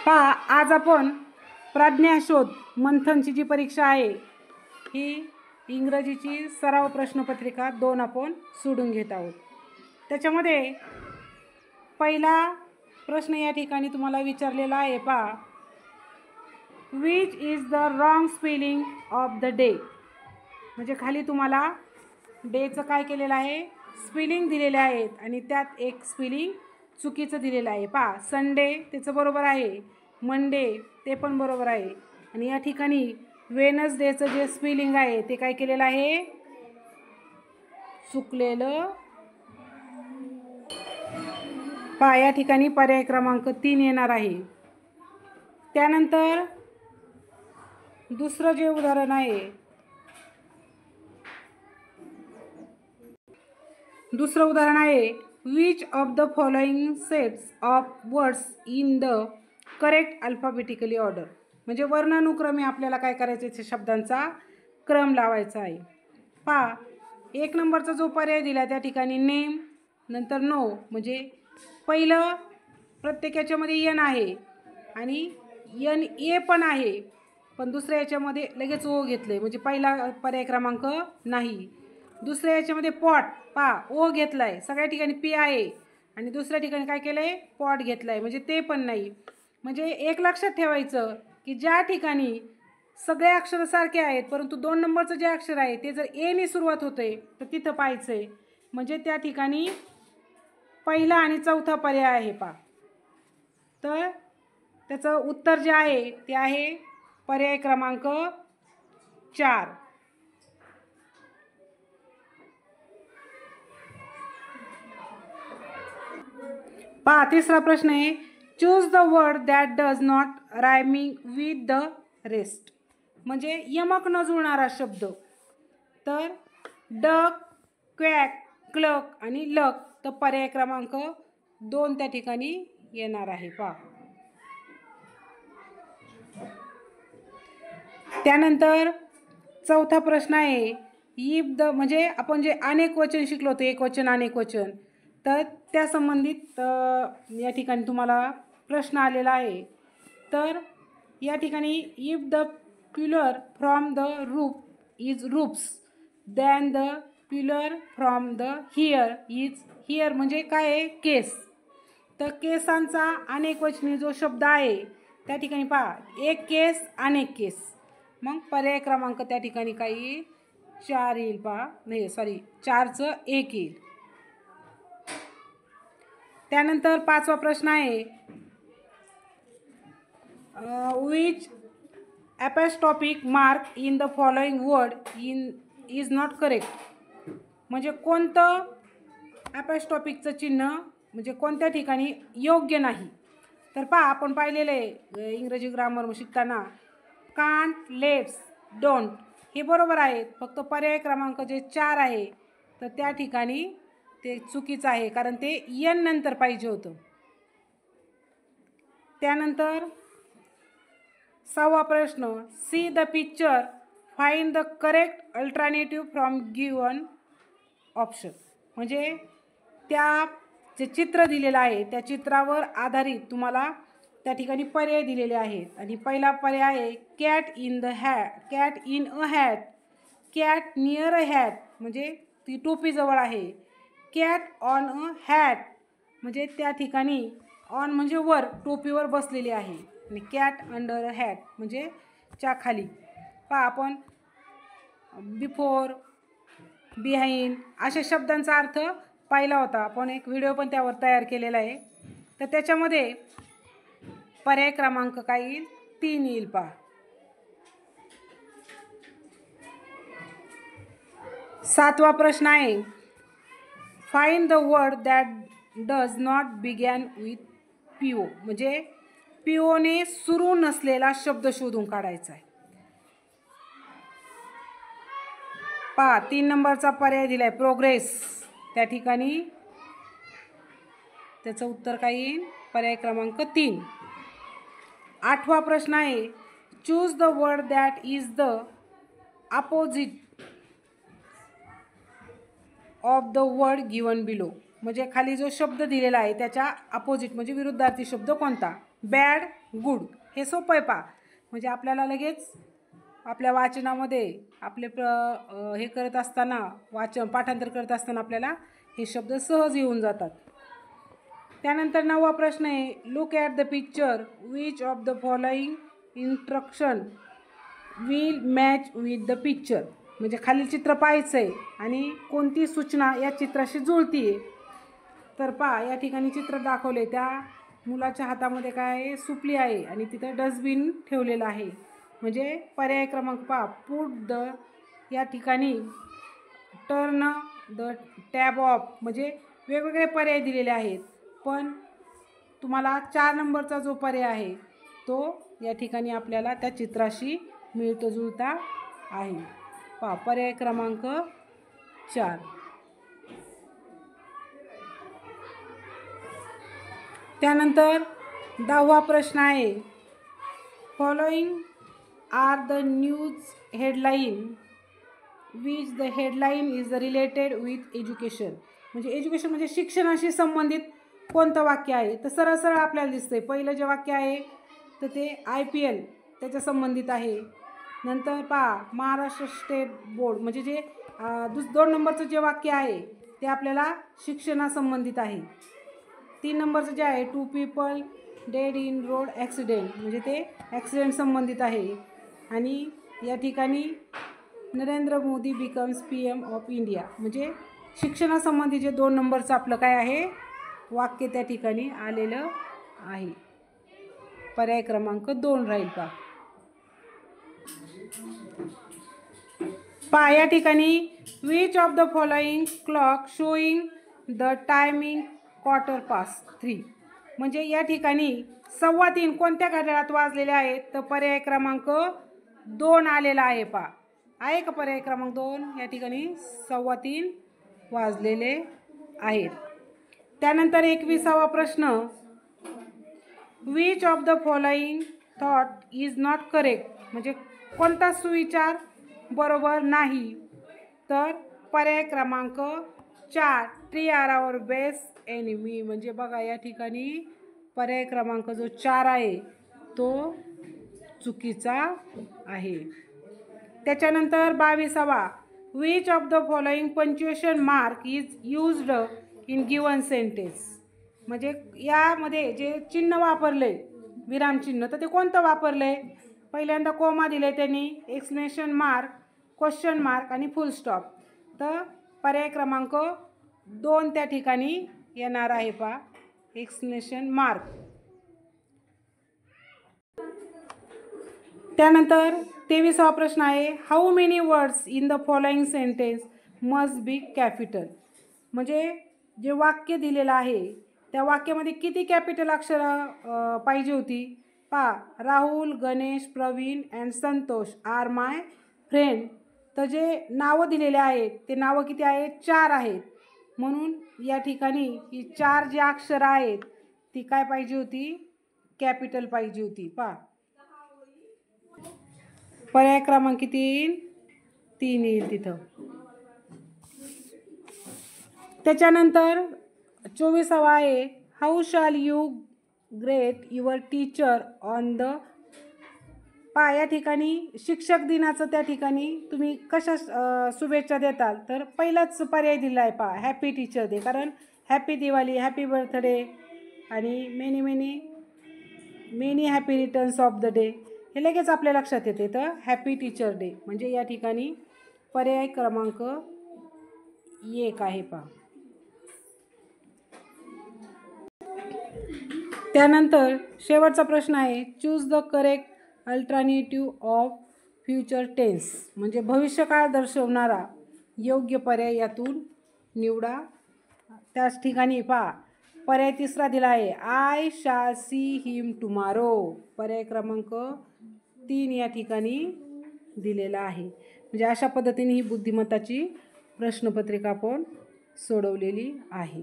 पहा, आज आपण प्रज्ञाशोध मंथनची जी परीक्षा आहे ही इंग्रजीची सराव प्रश्नपत्रिका 2 आपण सोडून घेत आहोत। त्याच्यामध्ये पहिला प्रश्न या ठिकाणी तुम्हाला विचारलेला आहे, पहा, which is the wrong spelling of the day. म्हणजे खाली तुम्हाला डेचं काय केलेलं आहे, स्पेलिंग दिलेले आहेत आणि त्यात एक स्पेलिंग चुकीचं दिलेलं आहे। पहा, संडे त्याचं बरोबर आहे, मंडे ते पण बरोबर आहे आणि या ठिकाणी वेनसडेचं जे स्पेलिंग आहे ते काय केलेलं आहे, चुकलेलं। पहा, या ठिकाणी पर्याय क्रमांक 3 येणार आहे। त्यानंतर दुसरं जे उदाहरण आहे, दुसरं उदाहरण आहे, which of the following sets of words in the correct alphabetically order. म्हणजे वर्णानुक्रमे आपल्याला काय करायचं आहे, शब्दांचा क्रम लावायचा आहे। पहा, 1 नंबरचा जो पर्याय दिला त्या ठिकाणी नेम नंतर नो, म्हणजे पहिलं प्रत्येक याच्यामध्ये एन आहे आणि एन ए पण आहे, पण दुसऱ्या याच्यामध्ये लगेच ओ घेतले, म्हणजे पहिला पर्याय क्रमांक नाही। दुसऱ्या याच्यामध्ये पॉट, पहा ओ घेतलाय, सगळ्या ठिकाणी पी आहे आणि दुसऱ्या ठिकाणी काय केलंय, पॉट घेतलाय, म्हणजे ते पण नाही। म्हणजे एक लक्षात ठेवायचं की ज्या ठिकाणी सगळे अक्षर सारखे आहेत परंतु 2 नंबरचं जे अक्षर आहे ते जर ए ने सुरुवात होते तर तिथं पाहायचंय, म्हणजे त्या ठिकाणी पहिला आणि चौथा पर्याय आहे। पहा, तर त्याचं उत्तर जे आहे ते आहे पर्याय क्रमांक 4। पहा, तिसरा प्रश्न आहे, choose the word that does not rhyming with the rest. म्हणजे यमक न जुळणारा शब्द, तर डक, क्वॅक, क्लक आणि लक, तर पर्याय क्रमांक 2 त्या ठिकाणी येणार आहे। पहा, त्यानंतर चौथा प्रश्न आहे, इफ द, म्हणजे आपण जे अनेक वचन शिकलो होतो, एक वचन अनेक वचन, तर त्या संबंधित या ठिकाणी तुम्हाला प्रश्न आलेला आहे। तर या ठिकाणी if the pillar from the roof is roofs than the pillar from the here is here, म्हणजे काय आहे, केस। तर केसांचा अनेक वचनी जो शब्द आहे त्या ठिकाणी पहा, एक केस अनेक केस, मग पर्याय क्रमांक त्या ठिकाणी काय येईल, 4 येईल। पहा, नाही सॉरी, 4चं 1 येईल। त्यानंतर 5वा प्रश्न आहे, which apostrophic mark in the following word is not correct. म्हणजे कोणतं ॲपॉस्ट्रॉफिकचं चिन्ह म्हणजे कोणत्या ठिकाणी योग्य नाही। तर पहा, आपण पाहिलेलं आहे इंग्रजी ग्रामर शिकताना, कांट, लेट्स, डोंट हे बरोबर आहेत, फक्त पर्याय क्रमांक जे 4 आहे तर त्या ठिकाणी ते चुकीचं आहे, कारण ते एन नंतर पाहिजे होतं। त्यानंतर 6वा प्रश्न, see the picture, find the correct alternative from given option. म्हणजे त्या जे चित्र दिलेलं आहे त्या चित्रावर आधारित तुम्हाला त्या ठिकाणी पर्याय दिलेले आहेत आणि पहिला पर्याय आहे, cat in the hat, cat in a hat, cat near a hat, म्हणजे ती टोपीजवळ आहे, कॅट ऑन अ हॅट, म्हणजे त्या ठिकाणी ऑन म्हणजे वर, टोपीवर बसलेली आहे, आणि कॅट अंडर अ हॅट म्हणजे च्या खाली। पहा, आपण बिफोर, बिहाइंड अशा शब्दांचा अर्थ पाहिला होता, आपण एक व्हिडिओ पण त्यावर तयार केलेला आहे। तर त्याच्यामध्ये पर्याय क्रमांक काय येईल, 3 येईल। पहा, 7वा प्रश्न आहे, find the word that does not begin with PO. म्हणजे पीओने सुरू नसलेला शब्द शोधून काढायचा आहे। पहा, 3 नंबरचा पर्याय दिलाय प्रोग्रेस, त्या ठिकाणी त्याचं उत्तर काय येईल, पर्याय क्रमांक 3। 8वा प्रश्न आहे, choose the word that is the opposite of the word given below. म्हणजे खाली जो शब्द दिलेला आहे त्याच्या अपोजिट म्हणजे विरुद्धार्थी शब्द कोणता, बॅड, गुड. हे सोपं आहे पहा. म्हणजे आपल्याला लगेच आपल्या वाचनामध्ये आपले हे करत असताना पाठांतर करत असताना आपल्याला हे शब्द सहज येऊन जातात. त्यानंतर 9वा प्रश्न आहे, look at the picture, which of the following instruction will match with the picture. म्हणजे खालील चित्र पाहायचं आहे आणि कोणती सूचना या चित्राशी जुळती आहे. तर पहा, या ठिकाणी चित्र दाखवले, त्या मुलाच्या हातामध्ये काय आहे, सुपली आहे आणि तिथं डस्टबिन ठेवलेलं आहे. म्हणजे पर्याय क्रमांक पहा, पुट द, या ठिकाणी टर्न द टॅब ऑफ. म्हणजे वेगवेगळे पर्याय दिलेले आहेत, पण तुम्हाला 4 नंबरचा जो पर्याय आहे तो या ठिकाणी आपल्याला त्या चित्राशी मिळतो जुळता आहे. पहा, पर्याय क्रमांक 4. त्यानंतर 10वा प्रश्न आहे, following are the news headline which the headline is related with education. म्हणजे एज्युकेशन म्हणजे शिक्षणाशी संबंधित कोणतं वाक्य आहे. तर सरळ सरळ आपल्याला दिसतंय, पहिलं जे वाक्य आहे तर ते IPL त्याच्या संबंधित आहे. नंतर पहा, महाराष्ट्र स्टेट बोर्ड, म्हणजे जे 2 नंबरचं जे वाक्य आहे ते आपल्याला शिक्षणासंबंधित आहे. 3 नंबरचं जे आहे, 2 people dead in road accident, म्हणजे ते ॲक्सिडेंट संबंधित आहे. आणि या ठिकाणी Narendra Modi becomes PM of India, म्हणजे शिक्षणासंबंधी जे 2 नंबरचं आपलं काय आहे वाक्य त्या ठिकाणी आलेलं आहे. पर्याय क्रमांक 2 राहील पहा. या ठिकाणी which of the following clock showing the timing 3:15. म्हणजे या ठिकाणी 3:15 कोणत्या घड्याळात वाजलेले आहेत. तर पर्याय क्रमांक 2 आलेला आहे पहा. आहे का पर्याय क्रमांक 2? या ठिकाणी 3:15 वाजलेले आहेत. त्यानंतर 21वा प्रश्न, which of the following thought is not correct. म्हणजे कोणता सुविचार बरोबर नाही. तर पर्याय क्रमांक 4, ट्री आर आवर बेस्ट एनिमी. म्हणजे बघा, या ठिकाणी पर्याय क्रमांक जो 4 आहे तो चुकीचा आहे. त्याच्यानंतर 22वा, which of the following punctuation mark is used in given sentence. म्हणजे यामध्ये जे चिन्ह वापरले, विरामचिन्ह, तर ते कोणतं वापरले. पहिल्यांदा कोमा दिले त्यांनी, एक्सक्लेमेशन मार्क, क्वेश्चन मार्क आणि फुल स्टॉप. तर पर्याय क्रमांक 2 त्या ठिकाणी येणार आहे पहा, एक्सक्लेमेशन मार्क. त्यानंतर 23वा प्रश्न आहे, how many words in the following sentence must be capital. म्हणजे जे वाक्य दिलेलं आहे त्या वाक्यामध्ये किती कॅपिटल अक्षरं पाहिजे होती. पहा, Rahul, Ganesh, Pravin and Santosh are my friend. तर जे नावं दिलेले आहेत ते नावं किती आहेत, 4 आहेत. म्हणून या ठिकाणी ही 4 जी अक्षरं आहेत ती काय पाहिजे होती, कॅपिटल पाहिजे होती. पहा, पर्याय क्रमांक किती येईल, 3 येईल तिथं. त्याच्यानंतर 24वा आहे, हाऊ शाल you great your teacher on the. पहा, या ठिकाणी शिक्षक दिनाचं त्या ठिकाणी तुम्ही कशा शुभेच्छा देताल. तर पहिलाच पर्याय दिला आहे पहा, हॅपी टीचर डे. कारण हॅपी दिवाळी, हॅपी बर्थडे आणि many many many happy returns of the day हे लगेच आपल्या लक्षात येते. तर हॅपी टीचर डे म्हणजे या ठिकाणी पर्याय क्रमांक 1 आहे पहा. त्यानंतर शेवटचा प्रश्न आहे, choose the correct alternative of future tense. म्हणजे भविष्यकाळ दर्शवणारा योग्य पर्याय यातून निवडा. त्याच ठिकाणी पहा, पर्याय 3रा दिला आहे, I shall see him tomorrow. पर्याय क्रमांक 3 या ठिकाणी दिलेला आहे. म्हणजे अशा पद्धतीने ही बुद्धिमत्ताची प्रश्नपत्रिका आपण सोडवलेली आहे.